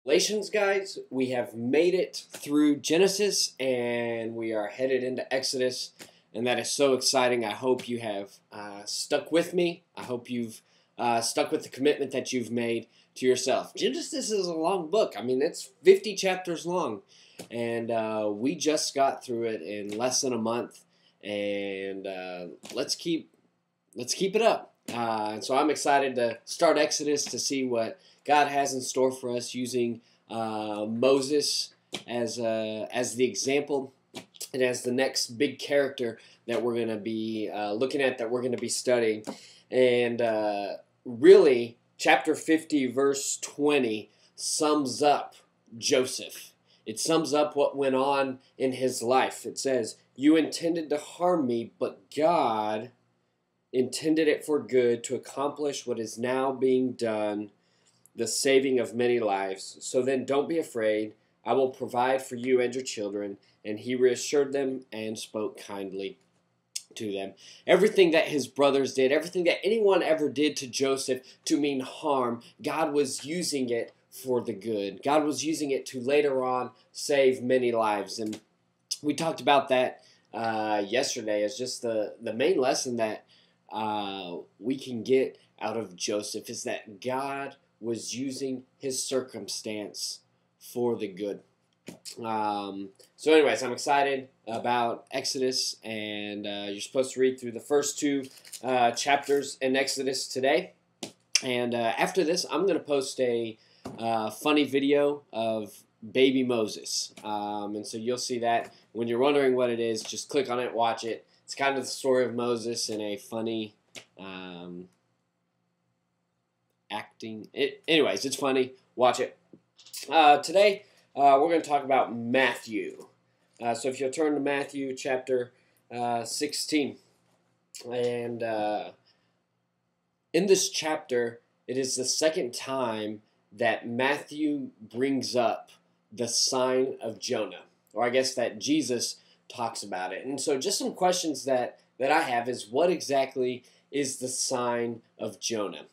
Congratulations, guys. We have made it through Genesis and we are headed into Exodus, and that is so exciting. I hope you have stuck with me. I hope you've stuck with the commitment that you've made to yourself. Genesis is a long book. I mean, it's 50 chapters long, and we just got through it in less than a month, and let's keep it up. So I'm excited to start Exodus to see what God has in store for us, using Moses as the example and as the next big character that we're going to be looking at, that we're going to be studying. And really, chapter 50, verse 20 sums up Joseph. It sums up what went on in his life. It says, "You intended to harm me, but God intended it for good to accomplish what is now being done, the saving of many lives. So then don't be afraid. I will provide for you and your children." And he reassured them and spoke kindly to them. Everything that his brothers did, everything that anyone ever did to Joseph to mean harm, God was using it for the good. God was using it to later on save many lives. And we talked about that yesterday as just the main lesson that we can get out of Joseph is that God was using his circumstance for the good. So anyways, I'm excited about Exodus, and you're supposed to read through the first two chapters in Exodus today. And after this, I'm going to post a funny video of baby Moses. And so you'll see that. When you're wondering what it is, just click on it, watch it. It's kind of the story of Moses in a funny acting. Anyways, it's funny. Watch it. Today, we're going to talk about Matthew. So if you'll turn to Matthew chapter 16. And in this chapter, it is the second time that Matthew brings up the sign of Jonah. Or I guess that Jesus talks about it. And so just some questions that I have is, what exactly is the sign of Jonah?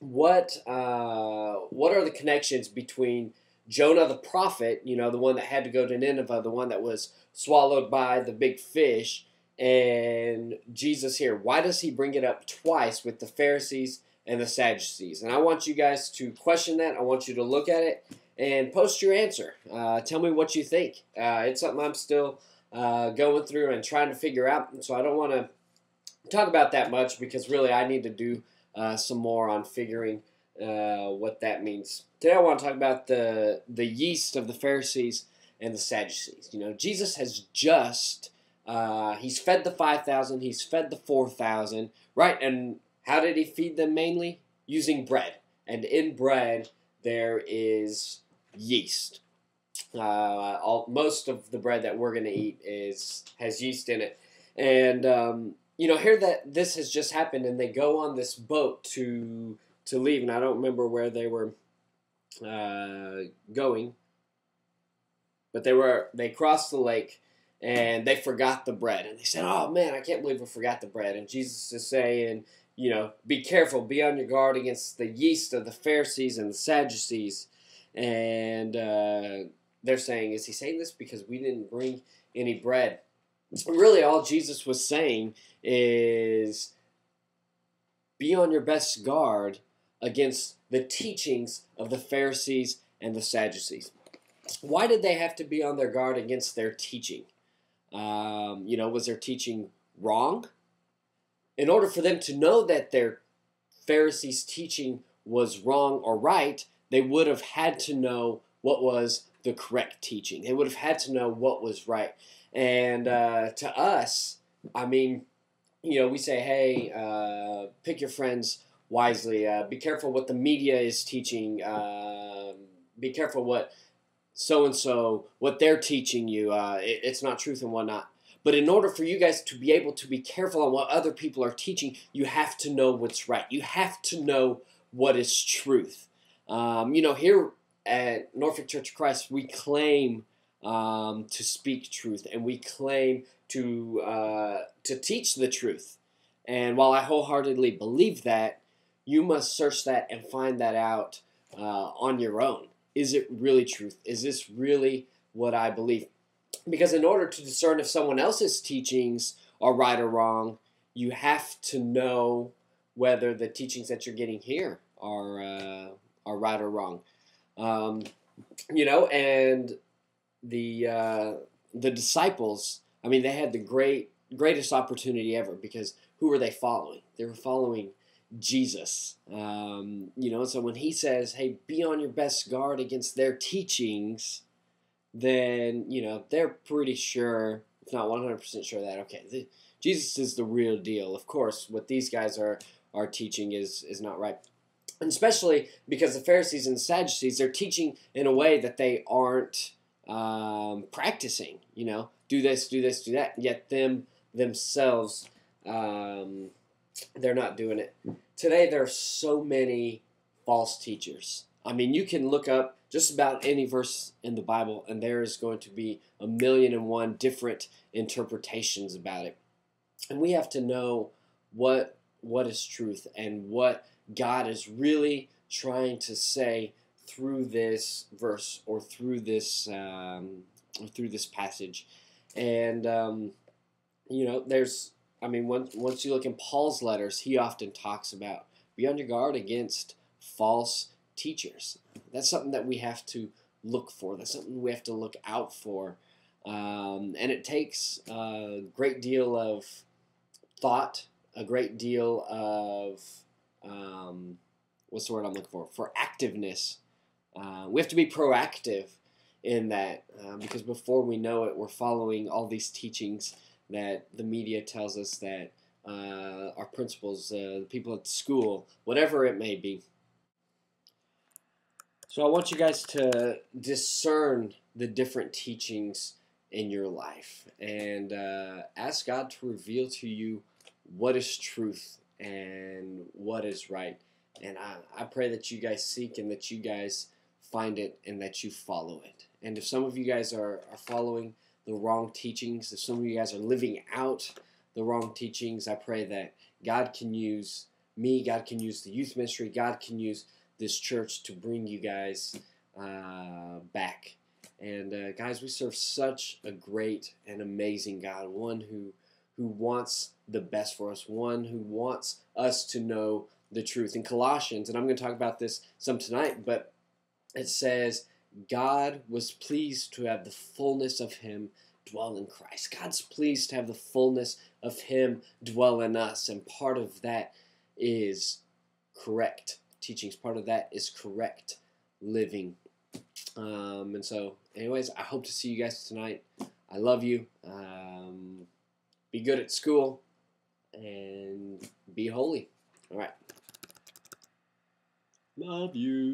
What are the connections between Jonah the prophet, the one that had to go to Nineveh, the one that was swallowed by the big fish, and Jesus here? Why does he bring it up twice with the Pharisees and the Sadducees? And I want you guys to question that. I want you to look at it and post your answer. Tell me what you think. It's something I'm still going through and trying to figure out, and so I don't want to talk about that much because really I need to do some more on figuring what that means. Today I want to talk about the yeast of the Pharisees and the Sadducees. Jesus has just, he's fed the 5,000, he's fed the 4,000, right? And how did he feed them mainly? Using bread. And in bread there is yeast. Most of the bread that we're going to eat has yeast in it. And here that this has just happened, and they go on this boat to leave, and I don't remember where they were going, but they crossed the lake, and they forgot the bread, and they said, "Oh man, I can't believe we forgot the bread." And Jesus is saying, be careful, be on your guard against the yeast of the Pharisees and the Sadducees. And they're saying, is he saying this because we didn't bring any bread? Really, all Jesus was saying is be on your best guard against the teachings of the Pharisees and the Sadducees. Why did they have to be on their guard against their teaching? Was their teaching wrong? In order for them to know that their Pharisees' teaching was wrong or right, they would have had to know what was the correct teaching. They would have had to know what was right. And to us, I mean, we say, hey, pick your friends wisely. Be careful what the media is teaching. Be careful what so-and-so, what they're teaching you. It's not truth and whatnot. But in order for you guys to be able to be careful on what other people are teaching, you have to know what's right. You have to know what is truth. Here at Norfolk Church of Christ, we claim to speak truth, and we claim to teach the truth. And while I wholeheartedly believe that, you must search that and find that out on your own. is it really truth? Is this really what I believe? Because in order to discern if someone else's teachings are right or wrong, you have to know whether the teachings that you're getting here are right or wrong. And the disciples, I mean, they had the greatest opportunity ever, because who were they following? They were following Jesus. So when he says, hey, be on your best guard against their teachings, then, they're pretty sure, if not 100% sure, that, okay, Jesus is the real deal. Of course, what these guys are teaching is not right. And especially because the Pharisees and the Sadducees, they're teaching in a way that they aren't practicing. Do this, do this, do that. Yet themselves, they're not doing it. Today, there are so many false teachers. I mean, you can look up just about any verse in the Bible, and there is going to be 1,000,001 different interpretations about it. And we have to know what is truth and what God is really trying to say through this verse or through this passage. And once you look in Paul's letters, he often talks about be on your guard against false teachers. That's something that we have to look for. That's something we have to look out for. And it takes a great deal of thought, a great deal of what's the word I'm looking for activeness. We have to be proactive in that, because before we know it, we're following all these teachings that the media tells us, that our principals, the people at school, whatever it may be. So I want you guys to discern the different teachings in your life and ask God to reveal to you what is truth and what is right. And I pray that you guys seek and that you guys find it and that you follow it. And if some of you guys are following the wrong teachings, if some of you guys are living out the wrong teachings, I pray that God can use me, God can use the youth ministry, God can use this church to bring you guys back. And guys, we serve such a great and amazing God, one who wants the best for us, one who wants us to know the truth. In Colossians, and I'm going to talk about this some tonight, but it says, God was pleased to have the fullness of Him dwell in Christ. God's pleased to have the fullness of Him dwell in us, and part of that is correct teachings. Part of that is correct living. And so, anyways, I hope to see you guys tonight. I love you. Be good at school and be holy. All right. Love you.